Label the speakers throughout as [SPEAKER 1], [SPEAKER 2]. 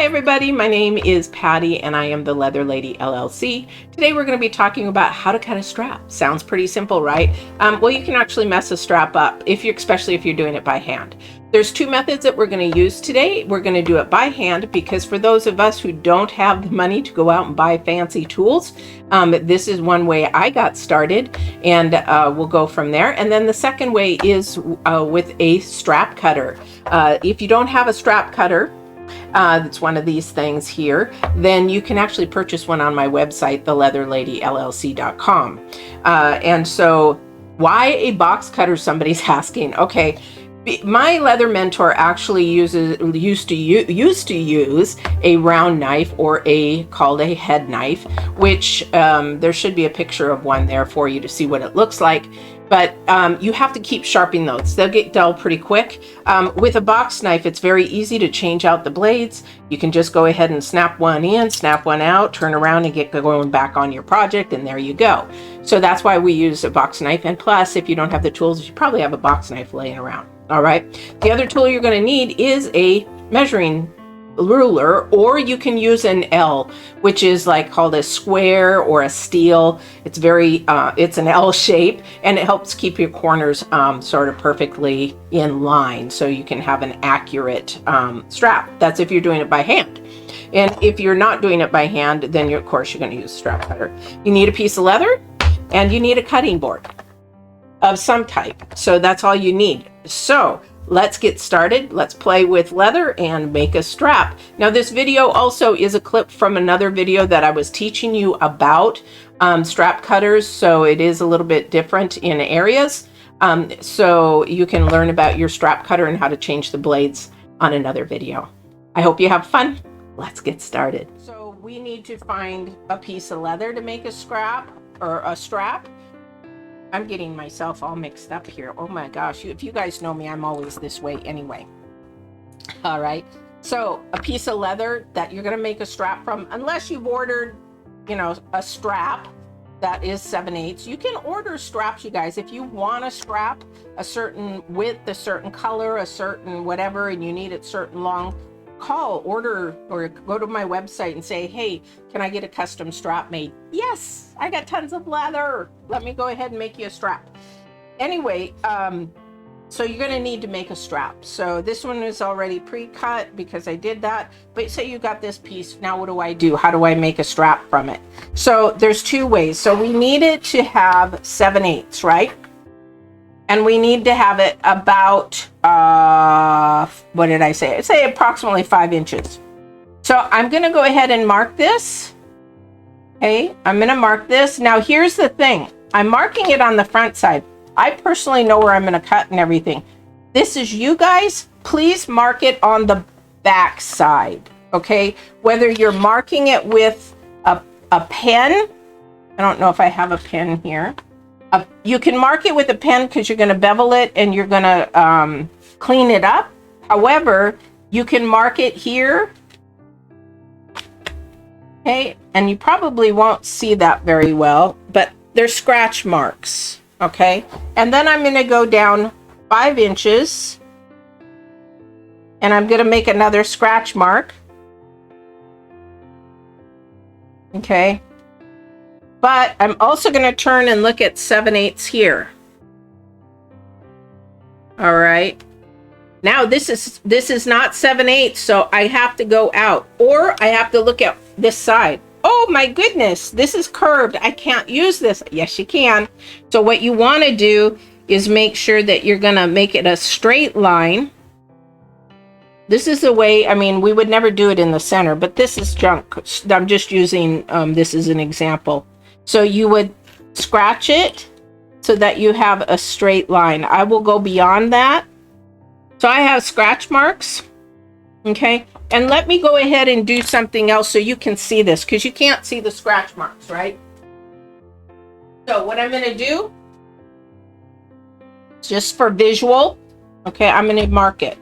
[SPEAKER 1] Hi everybody, my name is Patty and I am the Leather Lady LLC. Today we're going to be talking about how to cut a strap. Sounds pretty simple, right? Well, you can actually mess a strap up, especially if you're doing it by hand. There's two methods that we're going to use today. We're going to do it by hand because for those of us who don't have the money to go out and buy fancy tools, this is one way I got started, and we'll go from there. And then the second way is with a strap cutter. If you don't have a strap cutter, it's one of these things here, then you can actually purchase one on my website, theleatherladyllc.com. And so why a box cutter, somebody's asking. Okay, my leather mentor actually used to use a round knife, or called a head knife, which there should be a picture of one there for you to see what it looks like. But you have to keep sharpening those. They'll get dull pretty quick. With a box knife, it's very easy to change out the blades. You can just go ahead and snap one in, snap one out, turn around and get going back on your project, and there you go. So that's why we use a box knife. And plus, if you don't have the tools, you probably have a box knife laying around. All right. The other tool you're going to need is a measuring ruler, or you can use an L, which is like called a square or a steel. It's it's an L shape, and it helps keep your corners sort of perfectly in line, so you can have an accurate strap. That's if you're doing it by hand. And if you're not doing it by hand, then of course you're going to use a strap cutter. You need a piece of leather, and you need a cutting board of some type. So that's all you need. So let's get started. Let's play with leather and make a strap. Now, this video also is a clip from another video that I was teaching you about strap cutters. So it is a little bit different in areas. So you can learn about your strap cutter and how to change the blades on another video. I hope you have fun. Let's get started. So we need to find a piece of leather to make a scrap or a strap. I'm getting myself all mixed up here. Oh my gosh, if you guys know me, I'm always this way anyway. All right, so a piece of leather that you're going to make a strap from, unless you've ordered, a strap that is 7/8. You can order straps, you guys. If you want a strap, a certain width, a certain color, a certain whatever, and you need it certain long, order, or go to my website and say, hey, can I get a custom strap made? Yes, I got tons of leather. Let me go ahead and make you a strap. Anyway, so you're going to need to make a strap. So this one is already pre-cut because I did that. But say you got this piece. Now what do? How do I make a strap from it? So there's two ways. So we need it to have 7/8, right? And we need to have it about, what did I say? I'd say approximately 5 inches. So I'm going to go ahead and mark this. Okay, I'm going to mark this. Now here's the thing. I'm marking it on the front side. I personally know where I'm going to cut and everything. This is you guys. Please mark it on the back side. Okay, whether you're marking it with a pen. I don't know if I have a pen here. You can mark it with a pen because you're going to bevel it and you're going to clean it up. However, you can mark it here. Okay, and you probably won't see that very well, but there's scratch marks. Okay, and then I'm going to go down 5 inches and I'm going to make another scratch mark. Okay. But I'm also going to turn and look at 7/8 here. All right. Now this is not 7/8, so I have to go out, or I have to look at this side. Oh my goodness, this is curved. I can't use this. Yes, you can. So what you want to do is make sure that you're going to make it a straight line. This is the way, I mean, we would never do it in the center, but this is junk. I'm just using this as an example. So you would scratch it so that you have a straight line. I will go beyond that. So I have scratch marks. Okay. And let me go ahead and do something else so you can see this, because you can't see the scratch marks, right? So what I'm going to do, just for visual, okay, I'm going to mark it.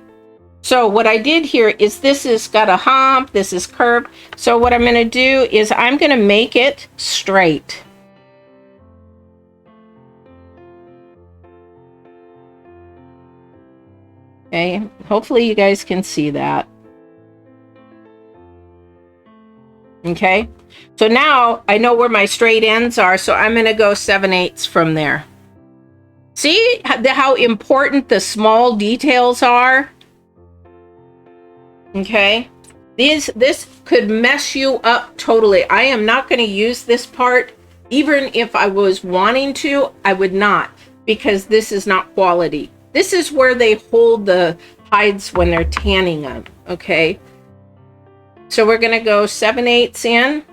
[SPEAKER 1] So what I did here is this has got a hump, this is curved. So what I'm going to do is I'm going to make it straight. Okay, hopefully you guys can see that. Okay, so now I know where my straight ends are, so I'm going to go 7/8 from there. See how important the small details are? Okay, this could mess you up totally. I am not going to use this part. Even if I was wanting to, I would not, because this is not quality. This is where they hold the hides when they're tanning them, okay? So we're going to go 7/8 in.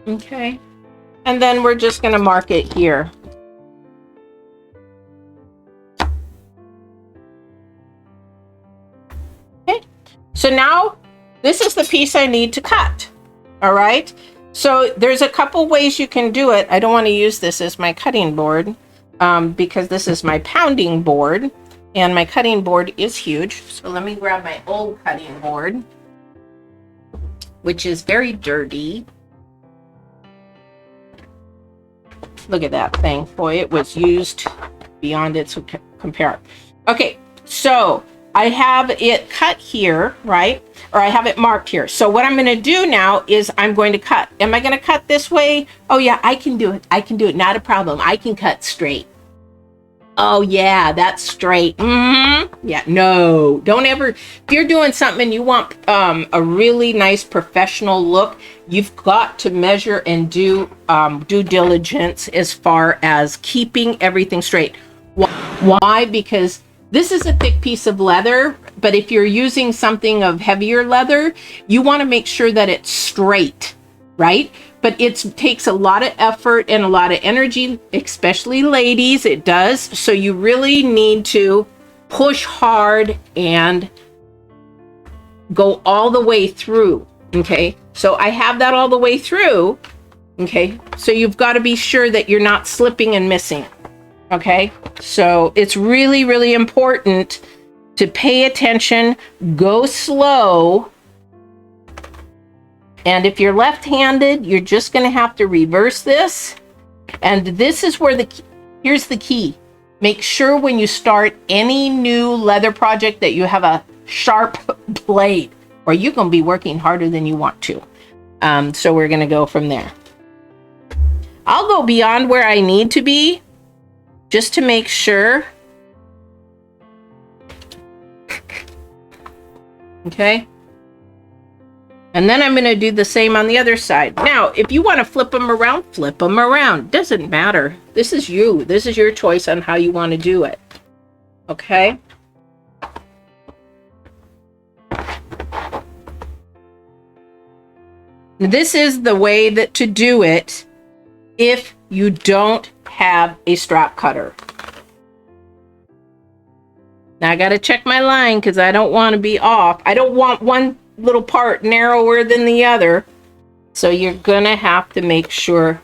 [SPEAKER 1] Okay. And then we're just going to mark it here. Okay. So now this is the piece I need to cut. All right. So there's a couple ways you can do it. I don't want to use this as my cutting board because this is my pounding board and my cutting board is huge. So let me grab my old cutting board, which is very dirty. Look at that thing. Boy, it was used beyond its compare. Okay, so I have it cut here, right? Or I have it marked here. So what I'm going to do now is I'm going to cut. Am I going to cut this way? Oh, yeah, I can do it. I can do it. Not a problem. I can cut straight. Oh, yeah, that's straight. Mm-hmm. Yeah, no, don't ever. If you're doing something and you want a really nice professional look, you've got to measure and do due diligence as far as keeping everything straight. Why? Because this is a thick piece of leather, but if you're using something of heavier leather, you want to make sure that it's straight, right? But it takes a lot of effort and a lot of energy, especially ladies, it does. So you really need to push hard and go all the way through, okay? So I have that all the way through, okay? So you've got to be sure that you're not slipping and missing, okay? So it's really, really important to pay attention, go slow. And if you're left-handed, you're just going to have to reverse this. And this is where here's the key. Make sure when you start any new leather project that you have a sharp blade, or you're going to be working harder than you want to. So we're going to go from there. I'll go beyond where I need to be just to make sure. Okay. And then I'm going to do the same on the other side. Now, if you want to flip them around, flip them around. Doesn't matter. This is you. This is your choice on how you want to do it. Okay? This is the way that to do it if you don't have a strap cutter. Now, I got to check my line because I don't want to be off. I don't want one little part narrower than the other, so you're gonna have to make sure,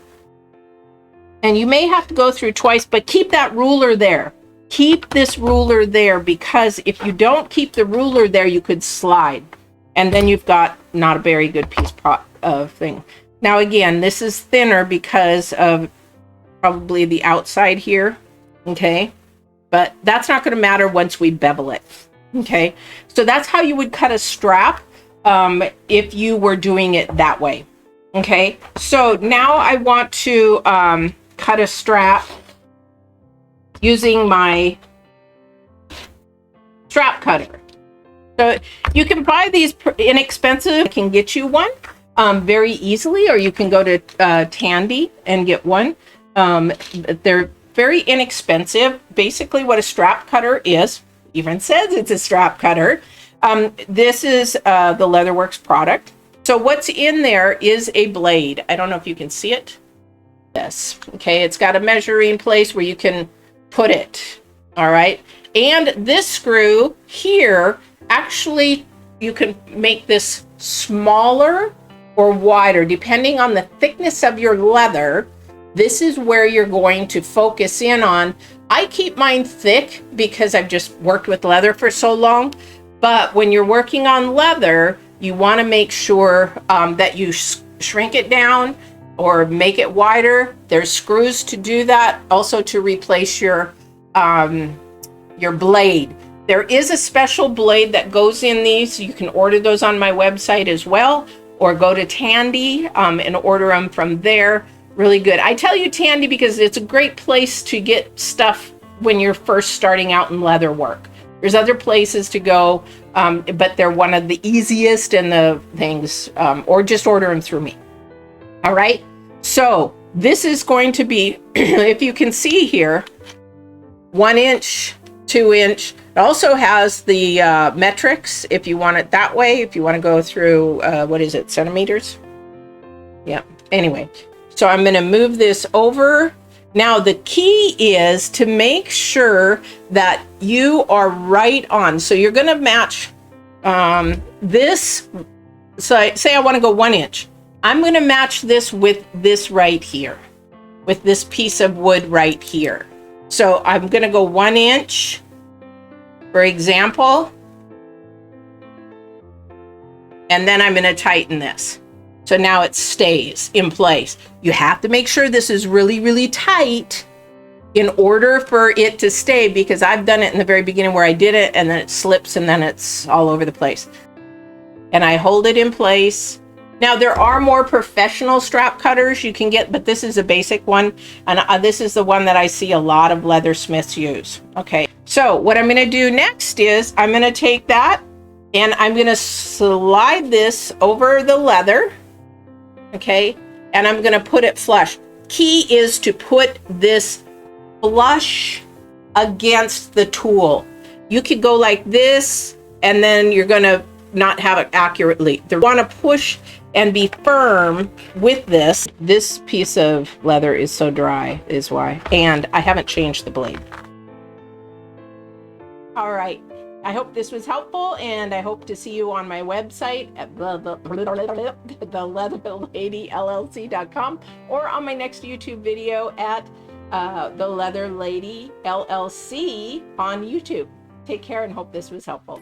[SPEAKER 1] and you may have to go through twice, but keep that ruler there. Keep this ruler there, because if you don't keep the ruler there, you could slide, and then you've got not a very good piece of thing. Now again, this is thinner because of probably the outside here, okay, but that's not going to matter once we bevel it. Okay, so that's how you would cut a strap if you were doing it that way. Okay, so now I want to cut a strap using my strap cutter. So you can buy these inexpensive. I can get you one very easily, or you can go to Tandy and get one. They're very inexpensive. Basically what a strap cutter is, even says it's a strap cutter. This is the Leatherworks product. So what's in there is a blade. I don't know if you can see it. Yes. Okay, it's got a measuring place where you can put it. All right. And this screw here, actually, you can make this smaller or wider, depending on the thickness of your leather. This is where you're going to focus in on. I keep mine thick because I've just worked with leather for so long. But when you're working on leather, you want to make sure that you shrink it down or make it wider. There's screws to do that. Also to replace your blade. There is a special blade that goes in these. You can order those on my website as well, or go to Tandy and order them from there. Really good. I tell you Tandy because it's a great place to get stuff when you're first starting out in leather work. There's other places to go, but they're one of the easiest and the things, or just order them through me. All right. So this is going to be, if you can see here, 1 inch, 2 inch. It also has the metrics if you want it that way, if you want to go through, what is it, centimeters? Yeah. Anyway, so I'm going to move this over. Now the key is to make sure that you are right on. So you're going to match this. So say I want to go 1 inch. I'm going to match this with this right here, with this piece of wood right here. So I'm going to go 1 inch, for example, and then I'm going to tighten this. So now it stays in place. You have to make sure this is really, really tight in order for it to stay, because I've done it in the very beginning where I did it and then it slips and then it's all over the place. And I hold it in place. Now there are more professional strap cutters you can get, but this is a basic one. And this is the one that I see a lot of leathersmiths use. Okay, so what I'm gonna do next is I'm gonna take that and I'm gonna slide this over the leather. Okay, and I'm gonna put it flush. Key is to put this flush against the tool. You could go like this and then you're gonna not have it accurately. You wanna push and be firm with this. This piece of leather is so dry is why, and I haven't changed the blade. All right. I hope this was helpful, and I hope to see you on my website at theleatherladyllc.com or on my next YouTube video at The Leather Lady LLC on YouTube. Take care and hope this was helpful.